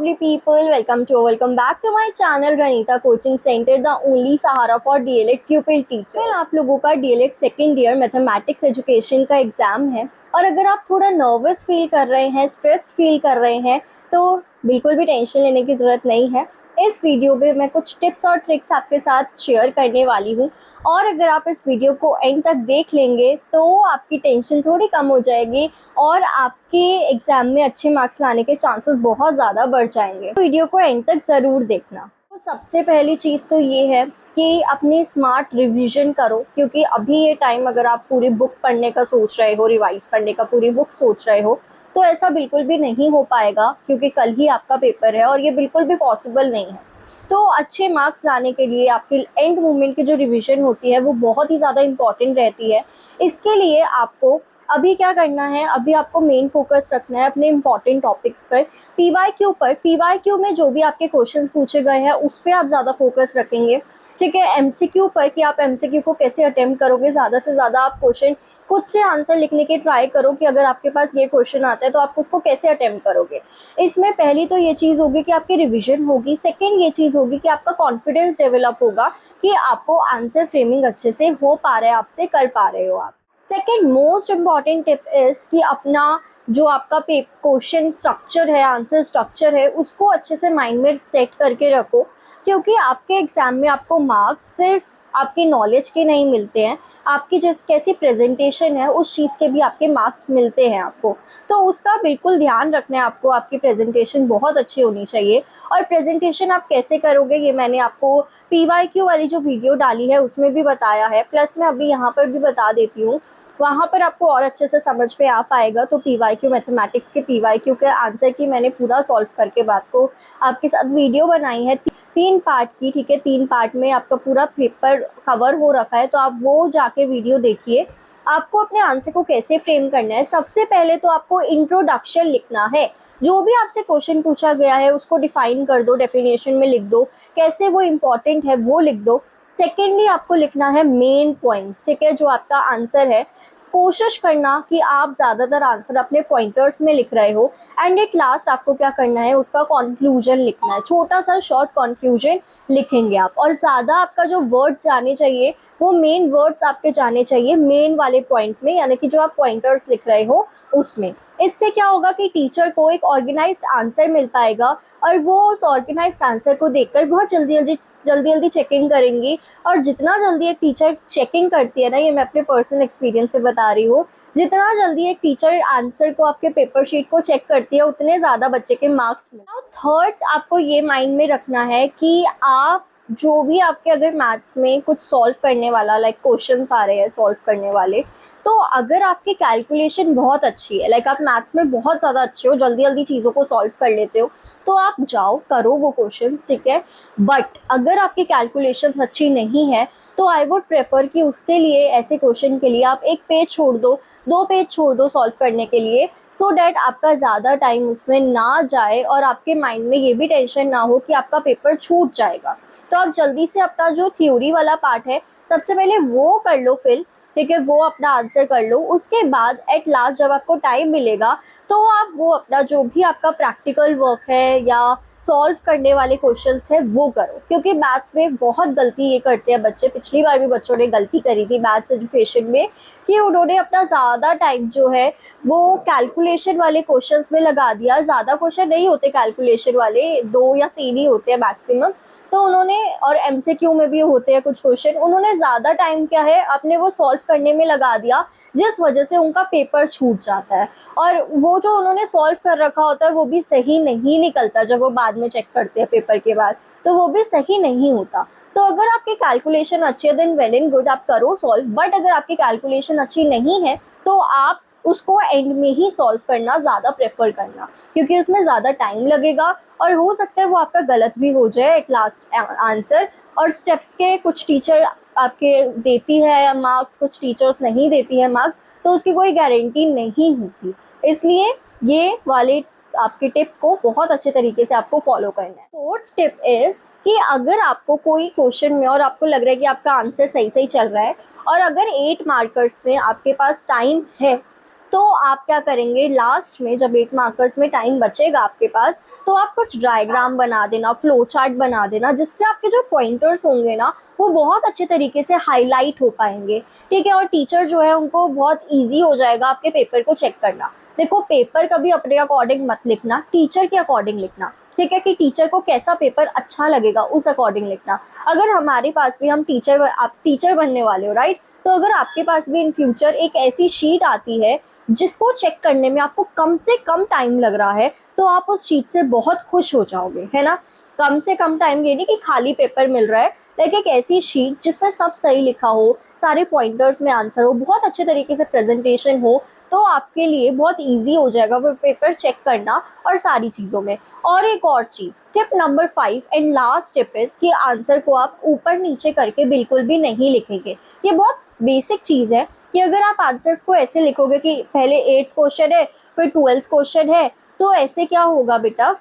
lovely people, welcome back to my channel Ganita Coaching Center, the only Sahara for DLED pupil teacher। कल आप लोगों का DLED second year mathematics education का exam है और अगर आप थोड़ा नर्वस फील कर रहे हैं, स्ट्रेस्ड फील कर रहे हैं तो बिल्कुल भी टेंशन लेने की ज़रूरत नहीं है। इस वीडियो में मैं कुछ टिप्स और ट्रिक्स आपके साथ शेयर करने वाली हूँ और अगर आप इस वीडियो को एंड तक देख लेंगे तो आपकी टेंशन थोड़ी कम हो जाएगी और आपके एग्ज़ाम में अच्छे मार्क्स लाने के चांसेस बहुत ज़्यादा बढ़ जाएंगे। तो वीडियो को एंड तक ज़रूर देखना। तो सबसे पहली चीज़ तो ये है कि अपनी स्मार्ट रिवीजन करो, क्योंकि अभी ये टाइम अगर आप पूरी बुक पढ़ने का सोच रहे हो, रिवाइज करने का पूरी बुक सोच रहे हो, तो ऐसा बिल्कुल भी नहीं हो पाएगा क्योंकि कल ही आपका पेपर है और ये बिल्कुल भी पॉसिबल नहीं है। तो अच्छे मार्क्स लाने के लिए आपकी एंड मोमेंट की जो रिवीजन होती है वो बहुत ही ज़्यादा इम्पॉर्टेंट रहती है। इसके लिए आपको अभी क्या करना है, अभी आपको मेन फोकस रखना है अपने इम्पॉर्टेंट टॉपिक्स पर, पीवाईक्यू पर। पीवाईक्यू में जो भी आपके क्वेश्चंस पूछे गए हैं उस पर आप ज़्यादा फोकस रखेंगे, ठीक है। एमसीक्यू पर कि आप एमसीक्यू को कैसे अटेम्प्ट करोगे, ज़्यादा से ज़्यादा आप क्वेश्चन खुद से आंसर लिखने की ट्राई करो कि अगर आपके पास ये क्वेश्चन आता है तो आप उसको कैसे अटेम्प्ट करोगे। इसमें पहली तो ये चीज़ होगी कि आपकी रिवीजन होगी, सेकंड ये चीज़ होगी कि आपका कॉन्फिडेंस डेवलप होगा कि आपको आंसर फ्रेमिंग अच्छे से हो पा रहा है, आपसे कर पा रहे हो आप। Second most important tip is कि अपना जो आपका क्वेश्चन स्ट्रक्चर है, आंसर स्ट्रक्चर है, उसको अच्छे से माइंड में सेट करके रखो, क्योंकि आपके एग्ज़ाम में आपको मार्क्स सिर्फ आपकी नॉलेज के नहीं मिलते हैं, आपकी कैसी प्रेजेंटेशन है उस चीज़ के भी आपके मार्क्स मिलते हैं आपको। तो उसका बिल्कुल ध्यान रखना है आपको, आपकी प्रेजेंटेशन बहुत अच्छी होनी चाहिए। और प्रेजेंटेशन आप कैसे करोगे ये मैंने आपको पीवाईक्यू वाली जो वीडियो डाली है उसमें भी बताया है, प्लस मैं अभी यहाँ पर भी बता देती हूँ, वहाँ पर आपको और अच्छे से समझ में आ पाएगा। तो पीवाईक्यू मैथमेटिक्स के पीवाईक्यू के आंसर की मैंने पूरा सॉल्व करके बात को आपके साथ वीडियो बनाई है 3 पार्ट की, ठीक है। 3 पार्ट में आपका पूरा पेपर कवर हो रखा है, तो आप वो जाके वीडियो देखिए। आपको अपने आंसर को कैसे फ्रेम करना है, सबसे पहले तो आपको इंट्रोडक्शन लिखना है। जो भी आपसे क्वेश्चन पूछा गया है उसको डिफाइन कर दो, डेफिनेशन में लिख दो, कैसे वो इम्पॉर्टेंट है वो लिख दो। सेकेंडली आपको लिखना है मेन पॉइंट्स, ठीक है, जो आपका आंसर है। कोशिश करना कि आप ज़्यादातर आंसर अपने पॉइंटर्स में लिख रहे हो। एंड एट लास्ट आपको क्या करना है, उसका कंक्लूजन लिखना है, छोटा सा शॉर्ट कंक्लूजन लिखेंगे आप। और ज़्यादा आपका जो वर्ड्स जाने चाहिए वो मेन वर्ड्स आपके जाने चाहिए मेन वाले पॉइंट में, यानी कि जो आप पॉइंटर्स लिख रहे हो उसमें। इससे क्या होगा कि टीचर को एक ऑर्गेनाइज्ड आंसर मिल पाएगा और वो उस ऑर्गेनाइज्ड आंसर को देखकर बहुत जल्दी चेकिंग करेंगी। और जितना जल्दी एक टीचर चेकिंग करती है ना, ये मैं अपने पर्सनल एक्सपीरियंस से बता रही हूँ, जितना जल्दी एक टीचर आंसर को आपके पेपर शीट को चेक करती है उतने ज़्यादा बच्चे के मार्क्स मिलते हैं। थर्ड आपको ये माइंड में रखना है कि आप जो भी आपके अगर मैथ्स में कुछ सॉल्व करने वाला लाइक क्वेश्चंस आ रहे हैं सॉल्व करने वाले, तो अगर आपकी कैलकुलेशन बहुत अच्छी है, लाइक आप मैथ्स में बहुत ज़्यादा अच्छे हो, जल्दी चीज़ों को सॉल्व कर लेते हो, तो आप जाओ करो वो क्वेश्चंस, ठीक है। बट अगर आपकी कैलकुलेशन अच्छी नहीं है तो आई वुड प्रेफर कि उसके लिए, ऐसे क्वेश्चन के लिए आप एक पेज छोड़ दो, 2 पेज छोड़ दो सॉल्व करने के लिए, सो डैट आपका ज़्यादा टाइम उसमें ना जाए और आपके माइंड में ये भी टेंशन ना हो कि आपका पेपर छूट जाएगा। तो आप जल्दी से अपना जो थ्योरी वाला पार्ट है सबसे पहले वो कर लो फिल, ठीक है, वो अपना आंसर कर लो। उसके बाद एट लास्ट जब आपको टाइम मिलेगा तो आप वो अपना जो भी आपका प्रैक्टिकल वर्क है या सॉल्व करने वाले क्वेश्चंस है वो करो, क्योंकि मैथ्स में बहुत गलती ये करते हैं बच्चे। पिछली बार भी बच्चों ने गलती करी थी मैथ्स एजुकेशन में कि उन्होंने अपना ज़्यादा टाइम जो है वो कैलकुलेशन वाले क्वेश्चंस में लगा दिया। ज़्यादा क्वेश्चन नहीं होते कैलकुलेशन वाले, 2 या 3 ही होते हैं मैक्सिमम, तो उन्होंने, और एमसीक्यू में भी होते हैं कुछ क्वेश्चन, उन्होंने ज़्यादा टाइम क्या है अपने वो सॉल्व करने में लगा दिया, जिस वजह से उनका पेपर छूट जाता है। और वो जो उन्होंने सॉल्व कर रखा होता है वो भी सही नहीं निकलता, जब वो बाद में चेक करते हैं पेपर के बाद तो वो भी सही नहीं होता। तो अगर आपकी कैलकुलेशन अच्छी है देन वेल एंड गुड, आप करो सॉल्व। बट अगर आपकी कैलकुलेशन अच्छी नहीं है तो आप उसको एंड में ही सॉल्व करना ज़्यादा प्रेफर करना, क्योंकि उसमें ज़्यादा टाइम लगेगा और हो सकता है वो आपका गलत भी हो जाए एट लास्ट आंसर। और स्टेप्स के कुछ टीचर आपके देती है मार्क्स, कुछ टीचर्स नहीं देती है मार्क्स, तो उसकी कोई गारंटी नहीं होती। इसलिए ये वाले आपके टिप को बहुत अच्छे तरीके से आपको फॉलो करना है। फोर्थ टिप इज़ कि अगर आपको कोई क्वेश्चन में और आपको लग रहा है कि आपका आंसर सही चल रहा है और अगर 8 मार्कर्स में आपके पास टाइम है, तो आप क्या करेंगे, लास्ट में जब 8 मार्कर्स में टाइम बचेगा आपके पास, तो आप कुछ डायग्राम बना देना, फ्लो चार्ट बना देना, जिससे आपके जो पॉइंटर्स होंगे ना वो बहुत अच्छे तरीके से हाईलाइट हो पाएंगे, ठीक है। और टीचर जो है उनको बहुत ईजी हो जाएगा आपके पेपर को चेक करना। देखो, पेपर कभी अपने अकॉर्डिंग मत लिखना, टीचर के अकॉर्डिंग लिखना, ठीक है, कि टीचर को कैसा पेपर अच्छा लगेगा उस अकॉर्डिंग लिखना। अगर हमारे पास भी, हम टीचर, आप टीचर बनने वाले हो राइट, तो अगर आपके पास भी इन फ्यूचर एक ऐसी शीट आती है जिसको चेक करने में आपको कम से कम टाइम लग रहा है, तो आप उस शीट से बहुत खुश हो जाओगे, है ना। कम से कम टाइम, ये नहीं कि खाली पेपर मिल रहा है, लेकिन एक ऐसी शीट जिसमें सब सही लिखा हो, सारे पॉइंटर्स में आंसर हो, बहुत अच्छे तरीके से प्रेजेंटेशन हो, तो आपके लिए बहुत इजी हो जाएगा वो पेपर चेक करना और सारी चीज़ों में। और एक और चीज़, tip number 5 and last tip is कि आंसर को आप ऊपर नीचे करके बिल्कुल भी नहीं लिखेंगे। ये बहुत बेसिक चीज़ है कि अगर आप आंसर्स को ऐसे लिखोगे कि पहले 8th क्वेश्चन है फिर 12th क्वेश्चन है, तो ऐसे क्या होगा बेटा,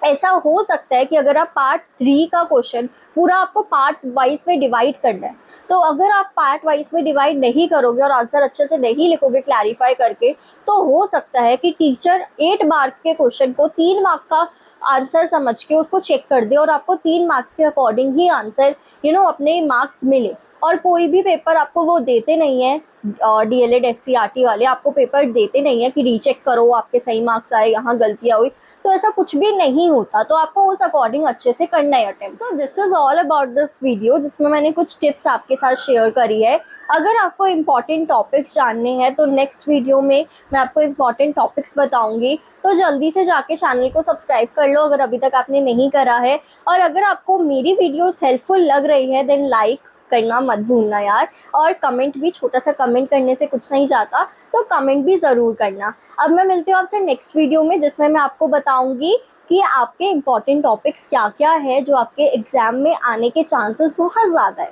ऐसा हो सकता है कि अगर आप पार्ट 3 का क्वेश्चन पूरा आपको पार्ट वाइज में डिवाइड करना है, तो अगर आप पार्ट वाइज में डिवाइड नहीं करोगे और आंसर अच्छे से नहीं लिखोगे क्लैरिफाई करके, तो हो सकता है कि टीचर 8 मार्क के क्वेश्चन को 3 मार्क का आंसर समझ के उसको चेक कर दे और आपको 3 मार्क्स के अकॉर्डिंग ही आंसर अपने मार्क्स मिले। और कोई भी पेपर आपको वो देते नहीं है, डीएलएड एससीईआरटी वाले आपको पेपर देते नहीं है कि रीचेक करो आपके सही मार्क्स आए, यहाँ गलतियाँ हुई, तो ऐसा कुछ भी नहीं होता। तो आपको उस अकॉर्डिंग अच्छे से करना है attempt. So this is all about this video, जिसमें मैंने कुछ टिप्स आपके साथ शेयर करी है। अगर आपको इंपॉर्टेंट टॉपिक्स जानने हैं तो नेक्स्ट वीडियो में मैं आपको इंपॉर्टेंट टॉपिक्स बताऊंगी, तो जल्दी से जाके चैनल को सब्सक्राइब कर लो अगर अभी तक आपने नहीं करा है। और अगर आपको मेरी वीडियोस हेल्पफुल लग रही है देन लाइक करना मत भूलना यार, और कमेंट भी, छोटा सा कमेंट करने से कुछ नहीं जाता, तो कमेंट भी ज़रूर करना। अब मैं मिलती हूँ आपसे नेक्स्ट वीडियो में, जिसमें मैं आपको बताऊंगी कि आपके इंपॉर्टेंट टॉपिक्स क्या क्या है जो आपके एग्जाम में आने के चांसेस बहुत ज़्यादा है।